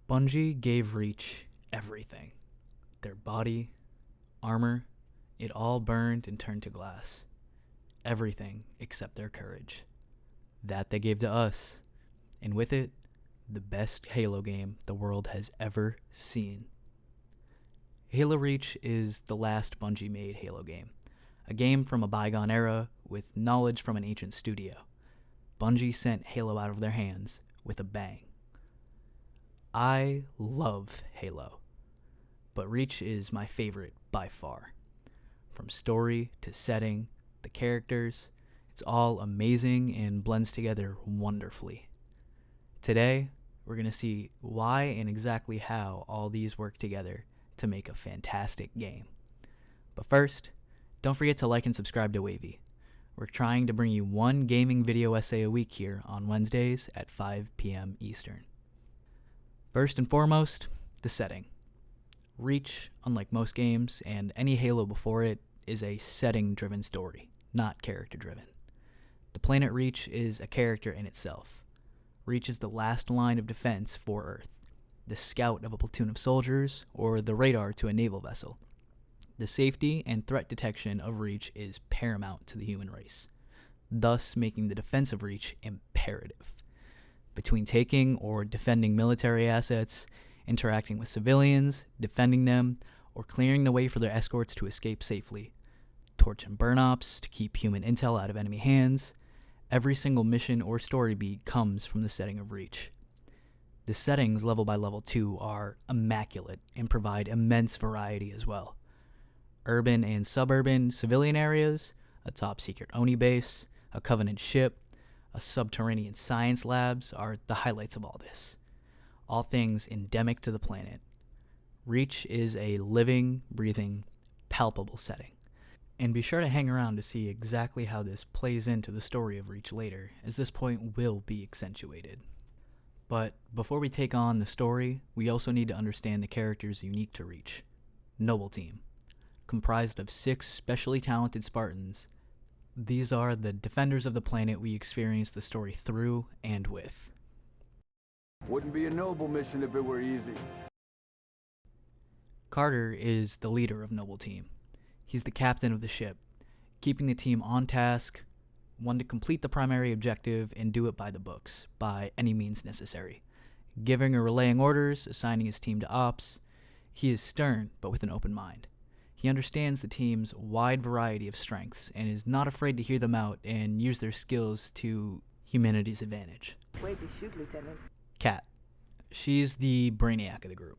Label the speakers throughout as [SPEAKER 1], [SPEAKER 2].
[SPEAKER 1] Bungie gave Reach everything. Their body, armor, it all burned and turned to glass. Everything except their courage. That they gave to us, and with it, the best Halo game the world has ever seen. Halo Reach is the last Bungie made Halo game, a game from a bygone era with knowledge from an ancient studio. Bungie sent Halo out of their hands with a bang. I love Halo, but Reach is my favorite by far. From story to setting, the characters, it's all amazing and blends together wonderfully. Today, we're going to see why and exactly how all these work together to make a fantastic game. But first, don't forget to like and subscribe to Wavy. We're trying to bring you one gaming video essay a week here on Wednesdays at 5 p.m. Eastern. First and foremost, the setting. Reach, unlike most games and any Halo before it, is a setting-driven story, not character-driven. The planet Reach is a character in itself. Reach is the last line of defense for Earth, the scout of a platoon of soldiers, or the radar to a naval vessel. The safety and threat detection of Reach is paramount to the human race, thus making the defense of Reach imperative. Between taking or defending military assets, interacting with civilians, defending them, or clearing the way for their escorts to escape safely, torch and burn ops to keep human intel out of enemy hands, every single mission or story beat comes from the setting of Reach. The settings level by level 2 are immaculate and provide immense variety as well. Urban and suburban civilian areas, a top secret Oni base, a Covenant ship, a subterranean science labs are the highlights of all this. All things endemic to the planet. Reach is a living, breathing, palpable setting. And be sure to hang around to see exactly how this plays into the story of Reach later, as this point will be accentuated. But before we take on the story, we also need to understand the characters unique to Reach. Noble Team, comprised of 6 specially talented Spartans. These are the defenders of the planet we experience the story through and with.
[SPEAKER 2] Wouldn't be a noble mission if it were easy.
[SPEAKER 1] Carter is the leader of Noble Team. He's the captain of the ship, keeping the team on task, one to complete the primary objective and do it by the books, by any means necessary. Giving or relaying orders, assigning his team to ops, he is stern but with an open mind. He understands the team's wide variety of strengths and is not afraid to hear them out and use their skills to humanity's advantage.
[SPEAKER 3] Way to shoot, Lieutenant.
[SPEAKER 1] Kat. She's the brainiac of the group.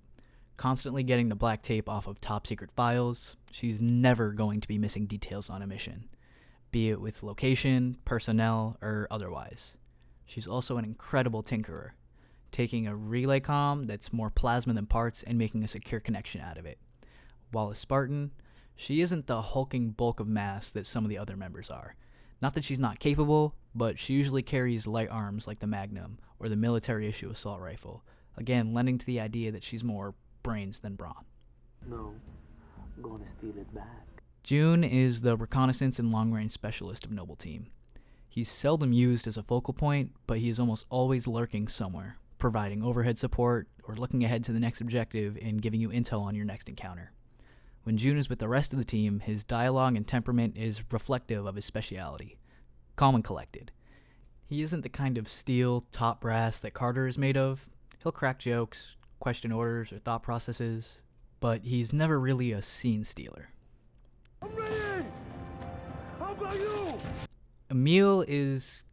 [SPEAKER 1] Constantly getting the black tape off of top secret files, she's never going to be missing details on a mission, be it with location, personnel, or otherwise. She's also an incredible tinkerer, taking a relay comm that's more plasma than parts and making a secure connection out of it. While a Spartan, she isn't the hulking bulk of mass that some of the other members are. Not that she's not capable, but she usually carries light arms like the Magnum or the military-issue assault rifle, again lending to the idea that she's more brains than brawn.
[SPEAKER 4] No, I'm gonna steal it back.
[SPEAKER 1] June is the reconnaissance and long-range specialist of Noble Team. He's seldom used as a focal point, but he is almost always lurking somewhere, providing overhead support or looking ahead to the next objective and giving you intel on your next encounter. When June is with the rest of the team, his dialogue and temperament is reflective of his speciality. Calm and collected. He isn't the kind of steel top brass that Carter is made of. He'll crack jokes, question orders or thought processes, but he's never really a scene stealer.
[SPEAKER 2] I'm ready! How about you?
[SPEAKER 1] Emil is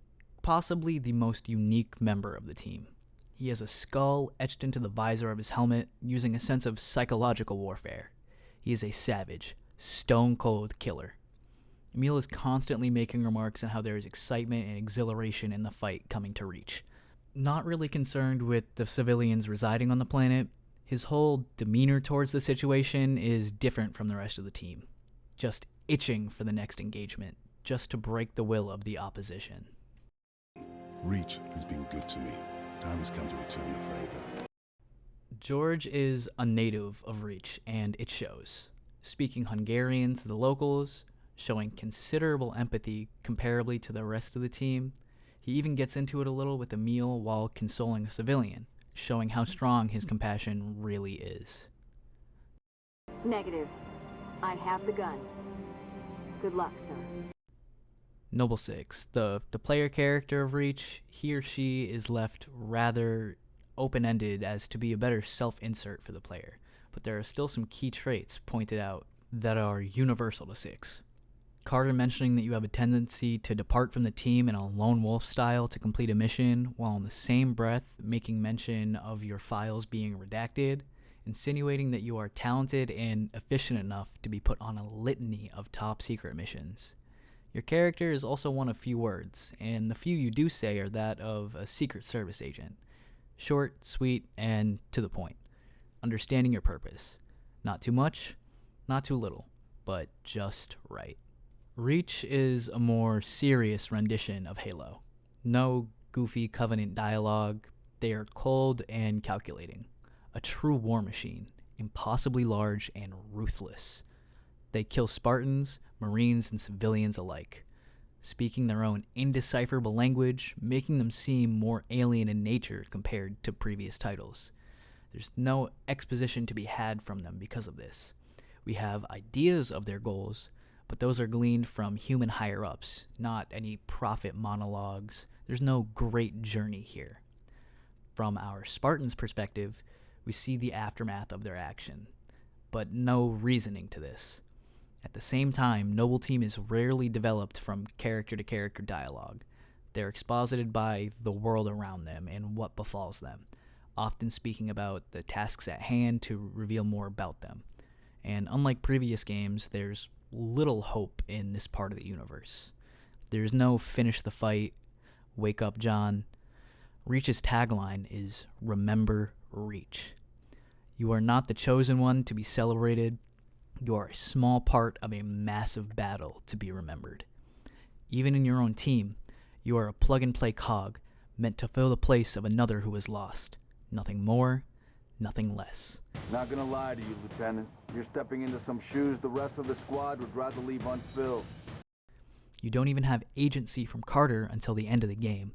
[SPEAKER 1] possibly the most unique member of the team. He has a skull etched into the visor of his helmet, using a sense of psychological warfare. He is a savage, stone-cold killer. Emil is constantly making remarks on how there is excitement and exhilaration in the fight coming to Reach. Not really concerned with the civilians residing on the planet, his whole demeanor towards the situation is different from the rest of the team. Just itching for the next engagement, just to break the will of the opposition.
[SPEAKER 5] Reach has been good to me. Time has come to return the favor.
[SPEAKER 1] George is a native of Reach, and it shows. Speaking Hungarian to the locals, showing considerable empathy comparably to the rest of the team. He even gets into it a little with Emil while consoling a civilian, showing how strong his compassion really is.
[SPEAKER 3] Negative. I have the gun. Good luck, son.
[SPEAKER 1] Noble 6, the player character of Reach, he or she is left rather open-ended as to be a better self-insert for the player, but there are still some key traits pointed out that are universal to 6. Carter mentioning that you have a tendency to depart from the team in a lone wolf style to complete a mission, while in the same breath making mention of your files being redacted, insinuating that you are talented and efficient enough to be put on a litany of top secret missions. Your character is also one of few words, and the few you do say are that of a Secret Service agent. Short, sweet, and to the point. Understanding your purpose. Not too much, not too little, but just right. Reach is a more serious rendition of Halo. No goofy Covenant dialogue. They are cold and calculating. A true war machine, impossibly large and ruthless. They kill Spartans, Marines, and civilians alike, speaking their own indecipherable language, making them seem more alien in nature compared to previous titles. There's no exposition to be had from them because of this. We have ideas of their goals, but those are gleaned from human higher-ups, not any prophet monologues. There's no great journey here. From our Spartans' perspective, we see the aftermath of their action, but no reasoning to this. At the same time, Noble Team is rarely developed from character-to-character dialogue. They're exposited by the world around them and what befalls them, often speaking about the tasks at hand to reveal more about them. And unlike previous games, there's little hope in this part of the universe. There's no finish the fight, wake up John. Reach's tagline is remember Reach. You are not the chosen one to be celebrated. You are a small part of a massive battle to be remembered. Even in your own team, you are a plug-and-play cog meant to fill the place of another who is lost. Nothing more, nothing less.
[SPEAKER 2] Not gonna lie to you, Lieutenant. You're stepping into some shoes the rest of the squad would rather leave unfilled.
[SPEAKER 1] You don't even have agency from Carter until the end of the game.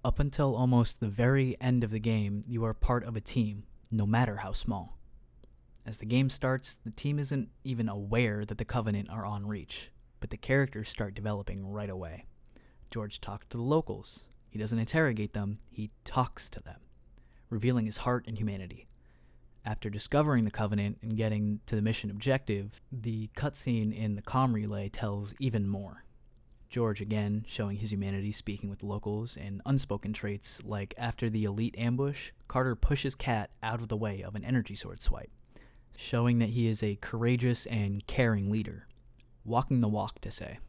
[SPEAKER 1] Up until almost the very end of the game, you are part of a team, no matter how small. As the game starts, the team isn't even aware that the Covenant are on Reach, but the characters start developing right away. George talks to the locals. He doesn't interrogate them, he talks to them, revealing his heart and humanity. After discovering the Covenant and getting to the mission objective, the cutscene in the comm relay tells even more. George again showing his humanity, speaking with locals, and unspoken traits like after the elite ambush, Carter pushes Kat out of the way of an energy sword swipe, showing that he is a courageous and caring leader, walking the walk to say.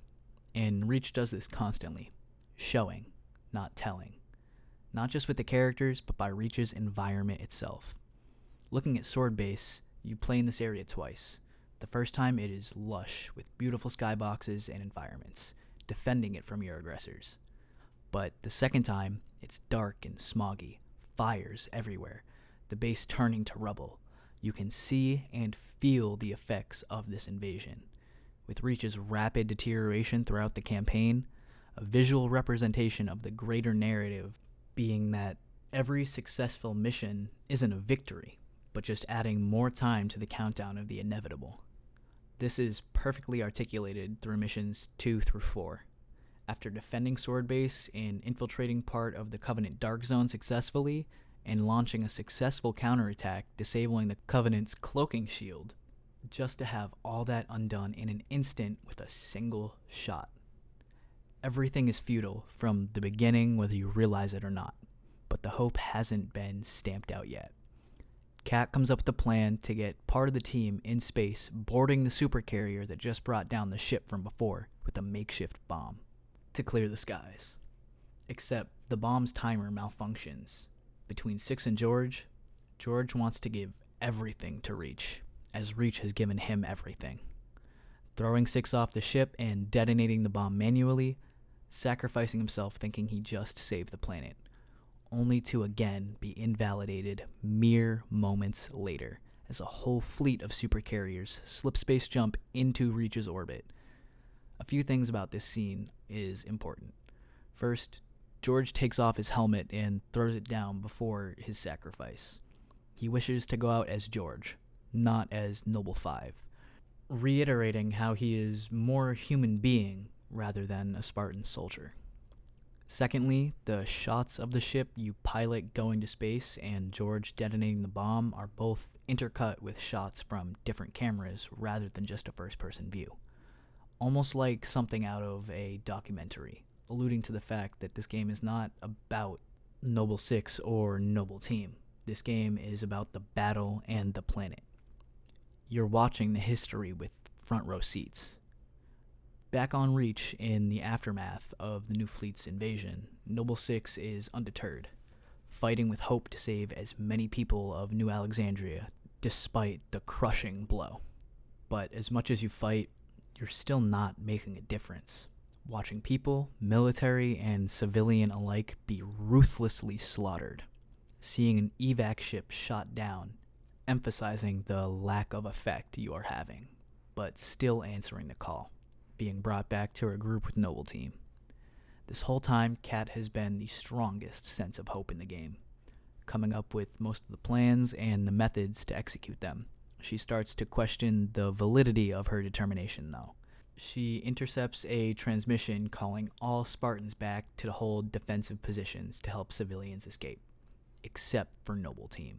[SPEAKER 1] And Reach does this constantly, showing, not telling. Not just with the characters, but by Reach's environment itself. Looking at Sword Base, you play in this area twice. The first time it is lush, with beautiful skyboxes and environments, defending it from your aggressors. But the second time, it's dark and smoggy, fires everywhere, the base turning to rubble. You can see and feel the effects of this invasion. With Reach's rapid deterioration throughout the campaign, a visual representation of the greater narrative being that every successful mission isn't a victory, but just adding more time to the countdown of the inevitable. This is perfectly articulated through missions 2 through 4. After defending Sword Base and infiltrating part of the Covenant Dark Zone successfully, and launching a successful counterattack, disabling the Covenant's cloaking shield, just to have all that undone in an instant with a single shot. Everything is futile from the beginning, whether you realize it or not, but the hope hasn't been stamped out yet. Kat comes up with a plan to get part of the team in space, boarding the supercarrier that just brought down the ship from before with a makeshift bomb to clear the skies. Except the bomb's timer malfunctions. Between 6 and George wants to give everything to Reach, as Reach has given him everything. Throwing 6 off the ship and detonating the bomb manually, sacrificing himself thinking he just saved the planet, only to again be invalidated mere moments later as a whole fleet of supercarriers slip space jump into Reach's orbit. A few things about this scene is important. First, George takes off his helmet and throws it down before his sacrifice. He wishes to go out as George, not as Noble 5, reiterating how he is more human being rather than a Spartan soldier. Secondly, the shots of the ship you pilot going to space and George detonating the bomb are both intercut with shots from different cameras rather than just a first-person view. Almost like something out of a documentary, alluding to the fact that this game is not about Noble 6 or Noble Team. This game is about the battle and the planet. You're watching the history with front row seats. Back on Reach in the aftermath of the new fleet's invasion, Noble 6 is undeterred, fighting with hope to save as many people of New Alexandria despite the crushing blow. But as much as you fight, you're still not making a difference. Watching people, military and civilian alike, be ruthlessly slaughtered. Seeing an evac ship shot down, emphasizing the lack of effect you are having, but still answering the call, being brought back to a group with Noble Team. This whole time, Kat has been the strongest sense of hope in the game, coming up with most of the plans and the methods to execute them. She starts to question the validity of her determination, though. She intercepts a transmission calling all Spartans back to hold defensive positions to help civilians escape, except for Noble Team.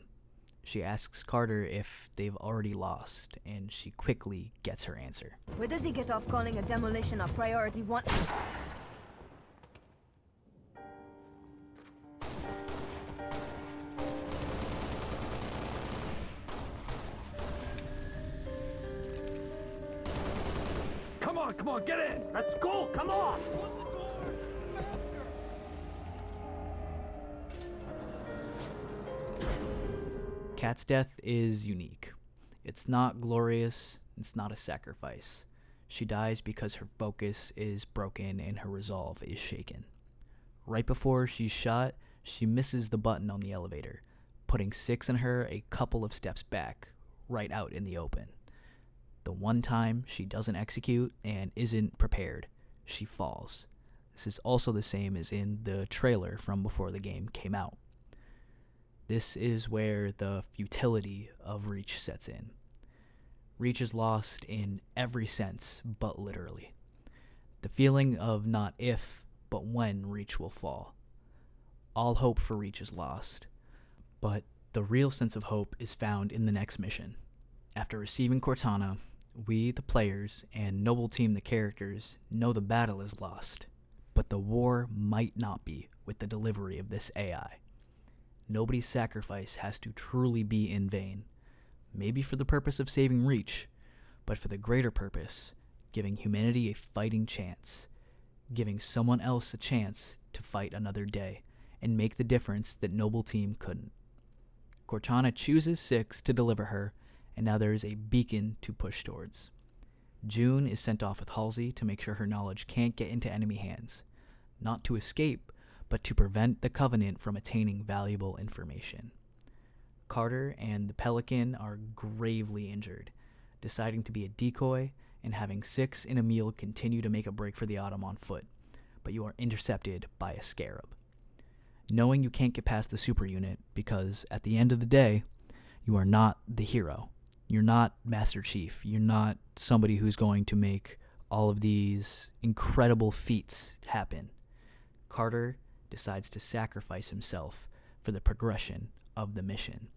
[SPEAKER 1] She asks Carter if they've already lost, and she quickly gets her answer.
[SPEAKER 6] Where does he get off calling a demolition a priority one?
[SPEAKER 2] Come on, get in!
[SPEAKER 4] Let's go, come on!
[SPEAKER 1] Kat's death is unique. It's not glorious, it's not a sacrifice. She dies because her focus is broken and her resolve is shaken. Right before she's shot, she misses the button on the elevator, putting 6 and her a couple of steps back, right out in the open. The one time she doesn't execute and isn't prepared, she falls. This is also the same as in the trailer from before the game came out. This is where the futility of Reach sets in. Reach is lost in every sense, but literally. The feeling of not if, but when Reach will fall. All hope for Reach is lost, but the real sense of hope is found in the next mission. After receiving Cortana, we, the players, and Noble Team, the characters, know the battle is lost, but the war might not be with the delivery of this AI. Nobody's sacrifice has to truly be in vain, maybe for the purpose of saving Reach, but for the greater purpose, giving humanity a fighting chance, giving someone else a chance to fight another day, and make the difference that Noble Team couldn't. Cortana chooses 6 to deliver her, and now there is a beacon to push towards. June is sent off with Halsey to make sure her knowledge can't get into enemy hands, not to escape, but to prevent the Covenant from attaining valuable information. Carter and the Pelican are gravely injured, deciding to be a decoy and having 6 and Emil continue to make a break for the Autumn on foot, but you are intercepted by a Scarab. Knowing you can't get past the super unit because, at the end of the day, you are not the hero. You're not Master Chief. You're not somebody who's going to make all of these incredible feats happen. Carter decides to sacrifice himself for the progression of the mission,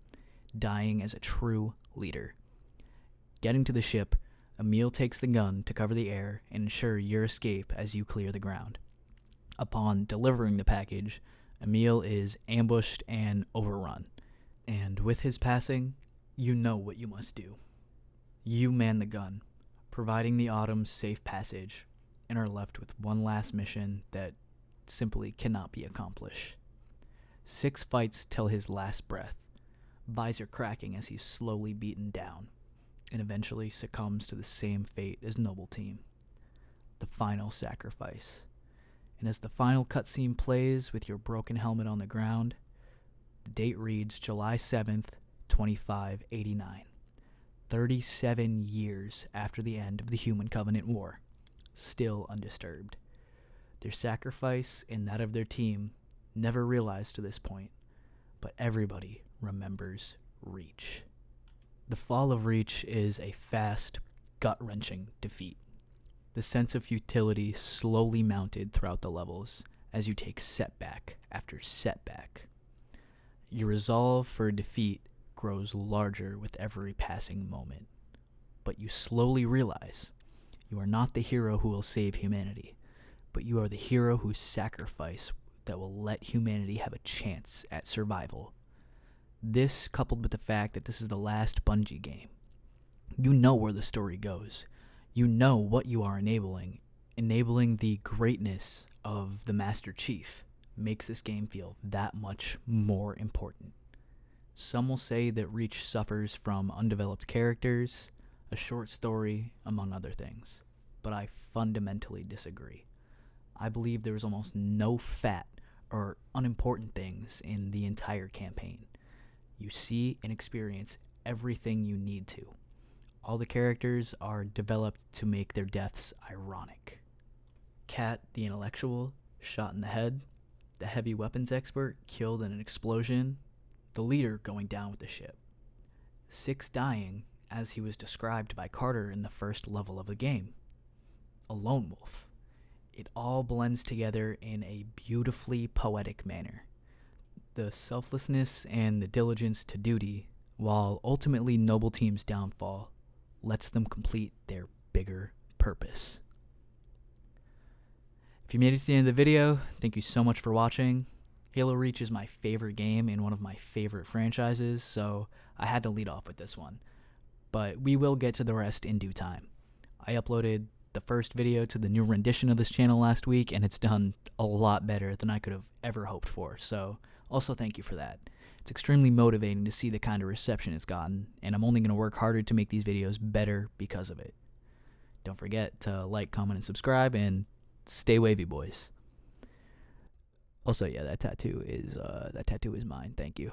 [SPEAKER 1] dying as a true leader. Getting to the ship, Emil takes the gun to cover the air and ensure your escape as you clear the ground. Upon delivering the package, Emil is ambushed and overrun. And with his passing, you know what you must do. You man the gun, providing the Autumn safe passage, and are left with one last mission that simply cannot be accomplished. 6 fights till his last breath, visor cracking as he's slowly beaten down, and eventually succumbs to the same fate as Noble Team. The final sacrifice. And as the final cutscene plays with your broken helmet on the ground, the date reads July 7th, 2589. 37 years after the end of the Human Covenant War, still undisturbed. Their sacrifice and that of their team never realized to this point, but everybody remembers Reach. The fall of Reach is a fast, gut-wrenching defeat. The sense of futility slowly mounted throughout the levels as you take setback after setback. Your resolve for defeat grows larger with every passing moment, but you slowly realize you are not the hero who will save humanity, but you are the hero whose sacrifice that will let humanity have a chance at survival. This, coupled with the fact that this is the last Bungie game, you know where the story goes. You know what you are enabling. Enabling the greatness of the Master Chief makes this game feel that much more important. Some will say that Reach suffers from undeveloped characters, a short story, among other things, but I fundamentally disagree. I believe there is almost no fat or unimportant things in the entire campaign. You see and experience everything you need to. All the characters are developed to make their deaths ironic. Kat, the intellectual, shot in the head, the heavy weapons expert killed in an explosion, the leader going down with the ship. Six dying as he was described by Carter in the first level of the game. A lone wolf. It all blends together in a beautifully poetic manner. The selflessness and the diligence to duty, while ultimately Noble Team's downfall, lets them complete their bigger purpose. If you made it to the end of the video, thank you so much for watching. Halo Reach is my favorite game and one of my favorite franchises, so I had to lead off with this one. But we will get to the rest in due time. I uploaded the first video to the new rendition of this channel last week, and it's done a lot better than I could have ever hoped for, so also thank you for that. It's extremely motivating to see the kind of reception it's gotten, and I'm only going to work harder to make these videos better because of it. Don't forget to like, comment, and subscribe, and stay wavy, boys. Also, yeah, that tattoo is mine. Thank you.